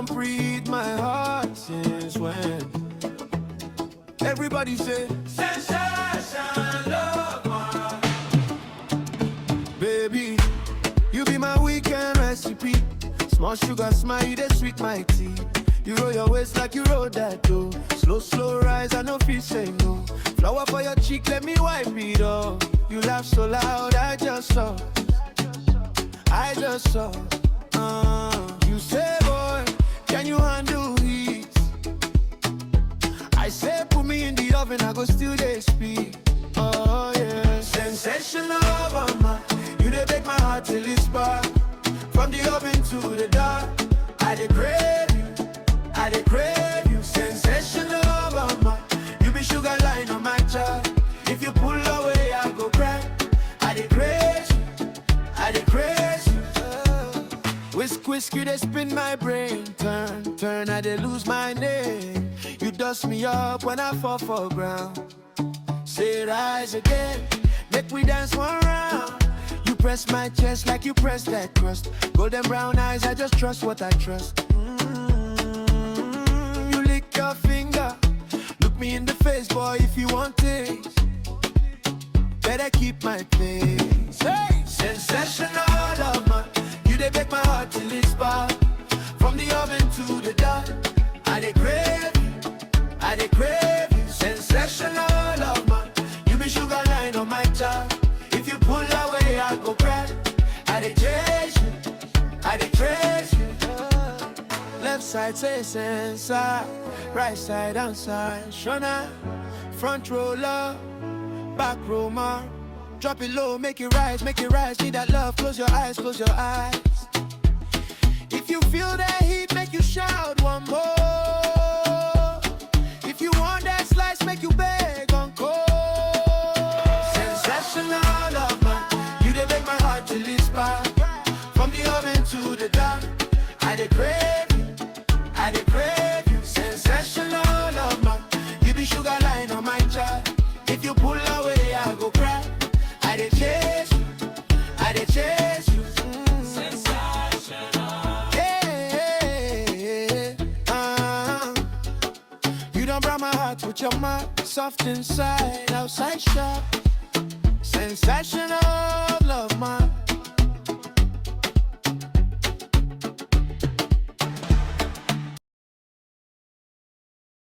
complete my heart since when? Everybody say sensation, love man. Baby, you be my weekend recipe. Small sugar smile, you dey sweet my tea. You roll your waist like you roll that dough. Slow, slow rise, I no feel say no. Flower for your cheek, let me wipe it off. You laugh so loud, I just saw. You say, boy, can you handle heat? I say, put me in the oven, I go still dey speak. Oh yeah, sensational mama. You dey make my heart till it spark. From the oven to the dark, I dey crave you, I dey crave you. Sensational mama. You be sugar line on my chart. If you pull away, I go cry. I dey crave you, I dey crave you. Whiskey, they spin my brain. Turn, turn, I dey lose my name. You dust me up when I fall for ground. Say rise again, make we dance one round. You press my chest like you press that crust. Golden brown eyes, I just trust what I trust. You lick your finger, look me in the face, boy, if you want it. Better keep my pace. Hey! Sensational love, man. You dey make my heart till it spark. From the oven to the dark, I dey crave you, I dey crave you. Sensational love, man. You be sugar line on my chart. If you pull away, I go cry. I dey chase you, I dey trace you. Left side say sensa, right side answer Shona. Front row love, back row ma. Drop it low, make it rise, make it rise. Need that love, close your eyes, close your eyes. If you feel that heat, make you shout one more. If you want that slice, make you beg encore. Sensational love, man. You dey make my heart till it spark. From the oven to the dark, I dey crave you, I dey crave you. Sensational love, man. You be sugar line on my chart. If you pull away, I go cry. I dey chase you, I dey chase you. Sensational. Yeah, you done brought my heart with your mouth. Soft inside, outside sharp. Sensational love, man.